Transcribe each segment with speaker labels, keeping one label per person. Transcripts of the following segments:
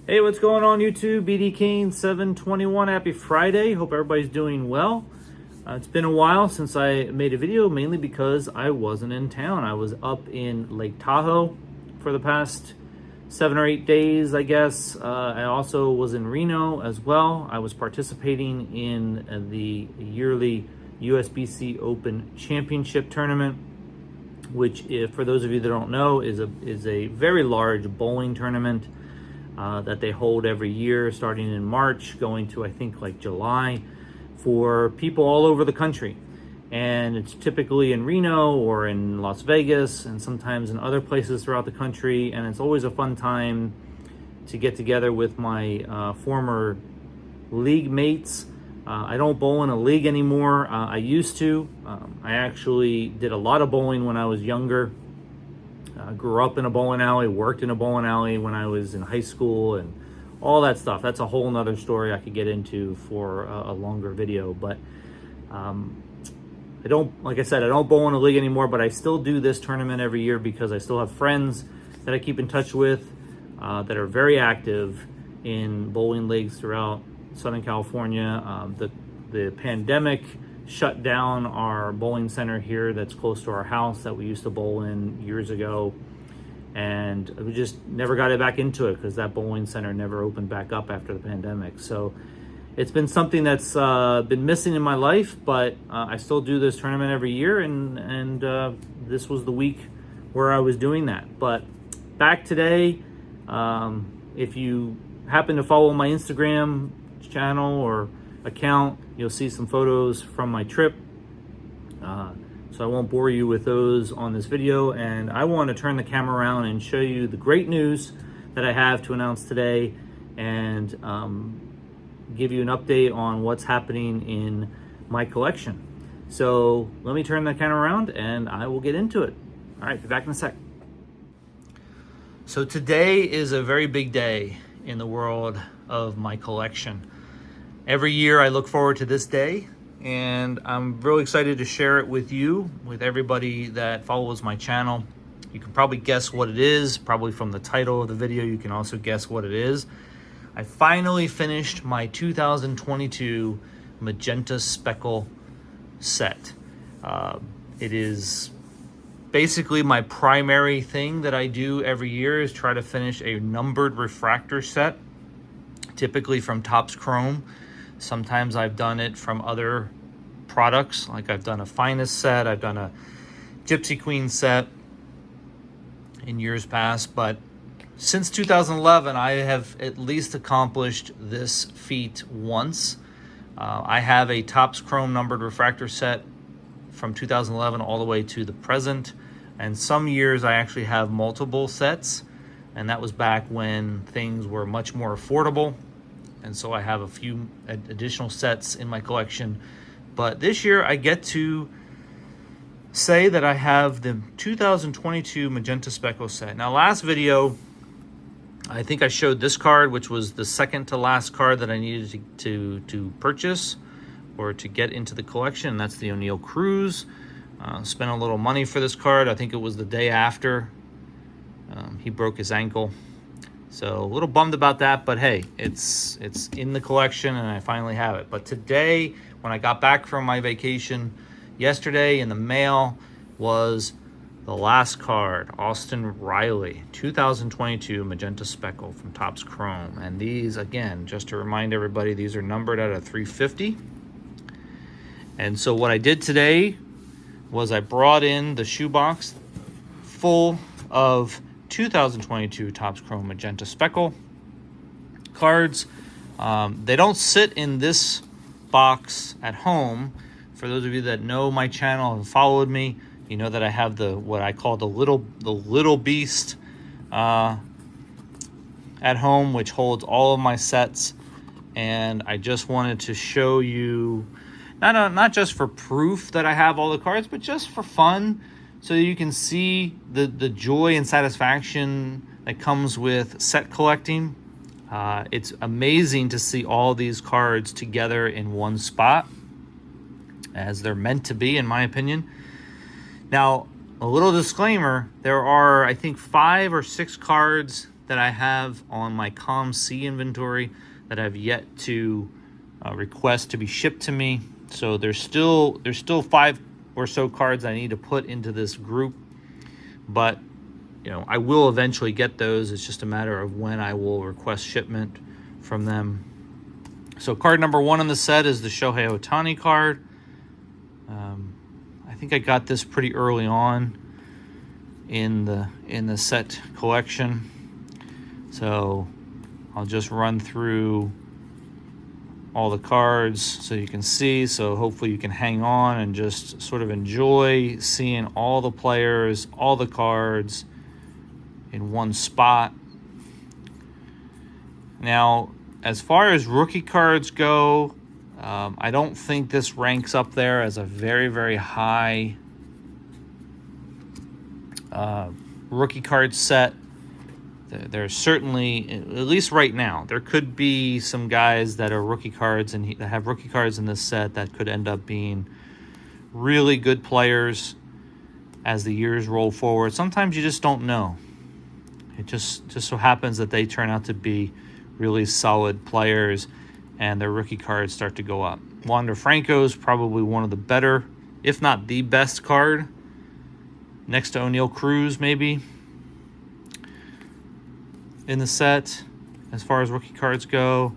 Speaker 1: Hey, what's going on YouTube? BD Kane 721. Happy Friday. Hope everybody's doing well. It's been a while since I made a video, mainly because I wasn't in town. I was up in Lake Tahoe for the past 7 or 8 days, I guess. I also was in Reno as well. I was participating in the yearly USBC Open Championship Tournament, which, if for those of you that don't know, is a very large bowling tournament that they hold every year, starting in March, going to I think like July, for people all over the country. And it's typically in Reno or in Las Vegas and sometimes in other places throughout the country. And it's always a fun time to get together with my former league mates. I don't bowl in a league anymore. I used to. I actually did a lot of bowling when I was younger. Grew up in a bowling alley, worked in a bowling alley when I was in high school, and all that stuff. That's a whole nother story I could get into for a longer video. But I don't, like I said, I don't bowl in a league anymore, but I still do this tournament every year because I still have friends that I keep in touch with that are very active in bowling leagues throughout Southern California. The pandemic shut down our bowling center here that's close to our house that we used to bowl in years ago, and we just never got it back into it because that bowling center never opened back up after the pandemic. So it's been something that's been missing in my life, but I still do this tournament every year, and this was the week where I was doing that. But back today, if you happen to follow my Instagram channel or account, you'll see some photos from my trip. So I won't bore you with those on this video, and I want to turn the camera around and show you the great news that I have to announce today, and give you an update on what's happening in my collection. So let me turn the camera around and I will get into it. All right, be back in a sec. So today is a very big day in the world of my collection. Every year I look forward to this day, and I'm really excited to share it with you, with everybody that follows my channel. You can probably guess what it is, probably from the title of the video. You can also guess what it is. I finally finished my 2022 Magenta Speckle set. It is basically my primary thing that I do every year, is try to finish a numbered refractor set, typically from Topps Chrome. Sometimes I've done it from other products, like I've done a Finest set, I've done a Gypsy Queen set in years past, but since 2011, I have at least accomplished this feat once. I have a Topps Chrome numbered refractor set from 2011 all the way to the present, and some years I actually have multiple sets, and that was back when things were much more affordable. And so I have a few additional sets in my collection. But this year I get to say that I have the 2022 Magenta Speckle set. Now, last video, I think I showed this card, which was the second to last card that I needed to purchase or to get into the collection. And that's the O'Neill Cruz. Spent a little money for this card. I think it was the day after he broke his ankle. So a little bummed about that, but hey, it's in the collection and I finally have it. But today, when I got back from my vacation yesterday, in the mail was the last card, Austin Riley, 2022 Magenta Speckle from Topps Chrome. And these, again, just to remind everybody, these are numbered out of 350. And so what I did today was I brought in the shoebox full of 2022 Topps Chrome Magenta Speckle cards. They don't sit in this box at home. For those of you that know my channel and followed me, you know that I have what I call the little beast at home, which holds all of my sets. And I just wanted to show you, not just for proof that I have all the cards, but just for fun, so you can see the joy and satisfaction that comes with set collecting. It's amazing to see all these cards together in one spot, as they're meant to be, in my opinion. Now, a little disclaimer, there are, I think, 5 or 6 cards that I have on my COM-C inventory that I've yet to request to be shipped to me. So there's still 5 or so cards I need to put into this group, but I will eventually get those. It's just a matter of when I will request shipment from them. So card number 1 in the set is the Shohei Ohtani card. I think I got this pretty early on in the set collection. So I'll just run through all the cards so you can see. So hopefully you can hang on and just sort of enjoy seeing all the players, all the cards in one spot. Now, as far as rookie cards go, I don't think this ranks up there as a very, very high rookie card set. There's certainly, at least right now, there could be some guys that are rookie cards and that have rookie cards in this set that could end up being really good players as the years roll forward. Sometimes you just don't know. It just so happens that they turn out to be really solid players and their rookie cards start to go up. Wander Franco is probably one of the better, if not the best card, next to O'Neal Cruz maybe, in the set as far as rookie cards go.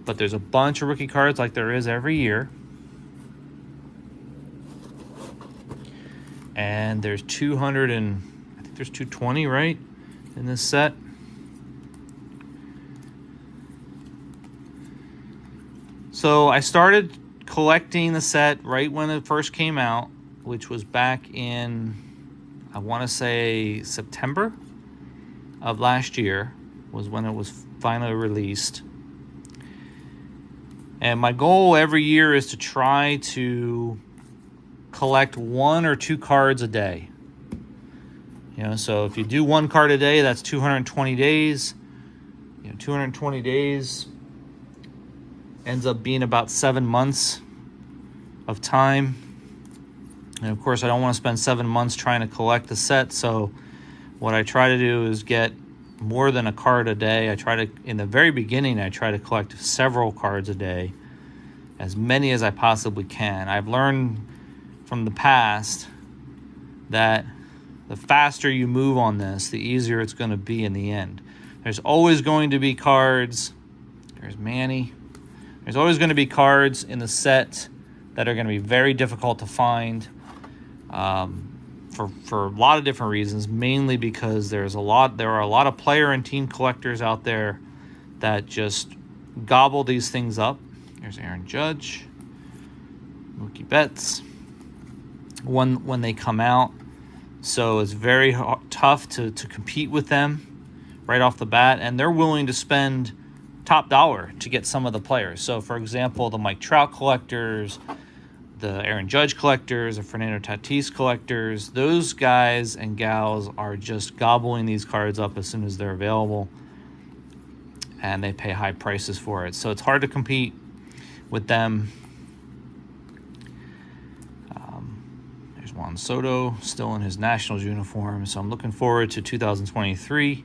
Speaker 1: But there's a bunch of rookie cards like there is every year. And there's 200 and I think there's 220, right, in this set. So I started collecting the set right when it first came out, which was back in, I want to say, September of last year was when it was finally released. And my goal every year is to try to collect 1 or 2 cards a day. So if you do 1 card a day, that's 220 days. 220 days ends up being about 7 months of time. And of course, I don't want to spend 7 months trying to collect the set. So what I try to do is get more than a card a day. In the very beginning, I try to collect several cards a day, as many as I possibly can. I've learned from the past that the faster you move on this, the easier it's going to be in the end. There's always going to be cards. There's Manny. There's always going to be cards in the set that are going to be very difficult to find. For a lot of different reasons, mainly because there are a lot of player and team collectors out there that just gobble these things up. There's Aaron Judge, Mookie Betts, when they come out. So it's very tough to compete with them right off the bat, and they're willing to spend top dollar to get some of the players. So, for example, the Mike Trout collectors, the Aaron Judge collectors, the Fernando Tatis collectors, those guys and gals are just gobbling these cards up as soon as they're available, and they pay high prices for it. So it's hard to compete with them. There's Juan Soto still in his Nationals uniform, so I'm looking forward to 2023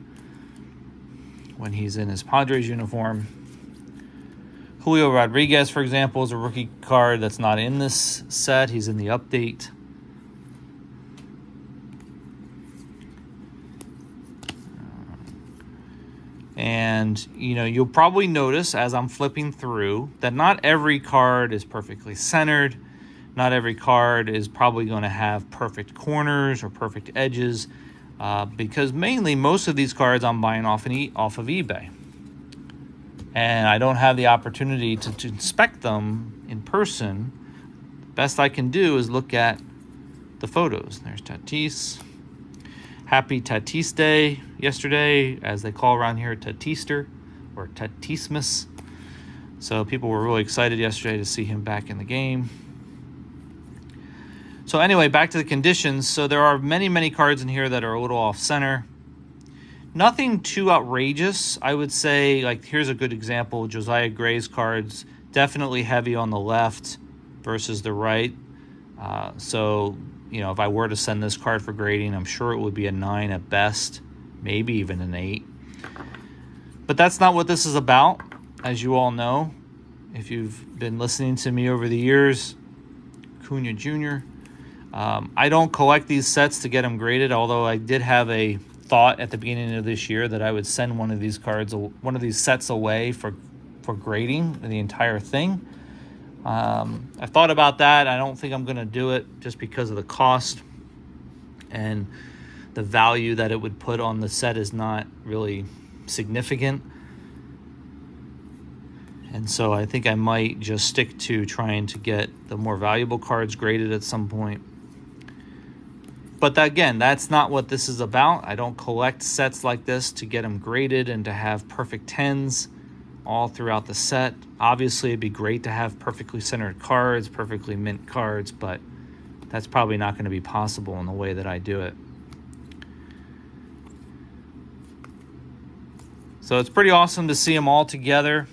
Speaker 1: when he's in his Padres uniform. Julio Rodriguez, for example, is a rookie card that's not in this set. He's in the update. And, you'll probably notice as I'm flipping through that not every card is perfectly centered. Not every card is probably going to have perfect corners or perfect edges, because mainly most of these cards I'm buying off of eBay. And I don't have the opportunity to inspect them in person. The best I can do is look at the photos. There's Tatis. Happy Tatis Day yesterday, as they call around here, Tatister or Tatismas. So people were really excited yesterday to see him back in the game. So anyway, back to the conditions. So there are many, many cards in here that are a little off center. Nothing too outrageous, I would say. Like, here's a good example. Josiah Gray's cards, definitely heavy on the left versus the right. So you know, if I were to send this card for grading, I'm sure it would be a 9 at best, maybe even an 8. But that's not what this is about, as you all know. If you've been listening to me over the years, Cunha Jr., I don't collect these sets to get them graded, although I did have a thought at the beginning of this year that I would send one of these cards, one of these sets away for grading, the entire thing. I thought about that. I don't think I'm going to do it just because of the cost, and the value that it would put on the set is not really significant. And so I think I might just stick to trying to get the more valuable cards graded at some point. But again, that's not what this is about. I don't collect sets like this to get them graded and to have perfect 10s all throughout the set. Obviously, it'd be great to have perfectly centered cards, perfectly mint cards, but that's probably not going to be possible in the way that I do it. So it's pretty awesome to see them all together.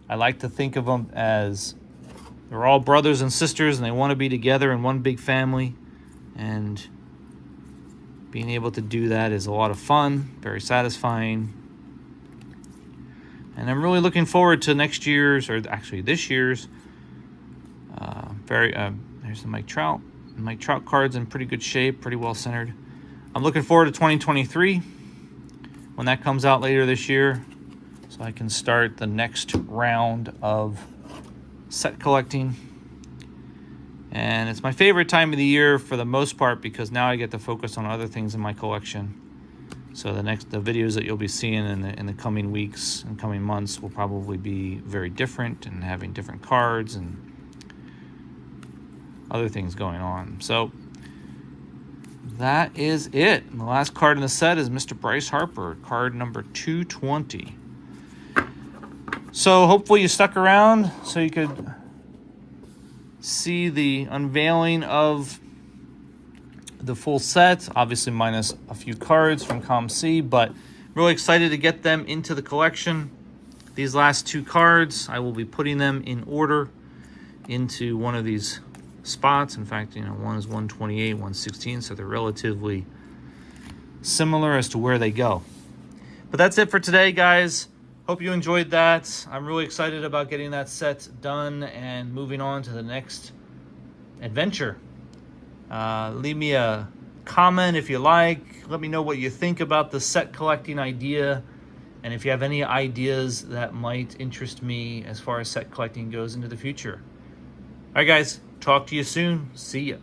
Speaker 1: I like to think of them as they're all brothers and sisters, and they want to be together in one big family. And being able to do that is a lot of fun, very satisfying. And I'm really looking forward to next year's, or actually this year's, there's the Mike Trout. The Mike Trout card's in pretty good shape, pretty well centered. I'm looking forward to 2023 when that comes out later this year, so I can start the next round of set collecting. And it's my favorite time of the year for the most part, because now I get to focus on other things in my collection. So the videos that you'll be seeing in the coming weeks and coming months will probably be very different and having different cards and other things going on. So that is it. And the last card in the set is Mr. Bryce Harper, card number 220. So hopefully you stuck around so you could see the unveiling of the full set, obviously minus a few cards from ComC, but really excited to get them into the collection. These last 2 cards, I will be putting them in order into one of these spots. In fact, you know, one is 128, 116, so they're relatively similar as to where they go. But that's it for today, guys. Hope you enjoyed that. I'm really excited about getting that set done and moving on to the next adventure. Leave me a comment if you like. Let me know what you think about the set collecting idea, and if you have any ideas that might interest me as far as set collecting goes into the future. All right, guys. Talk to you soon. See ya.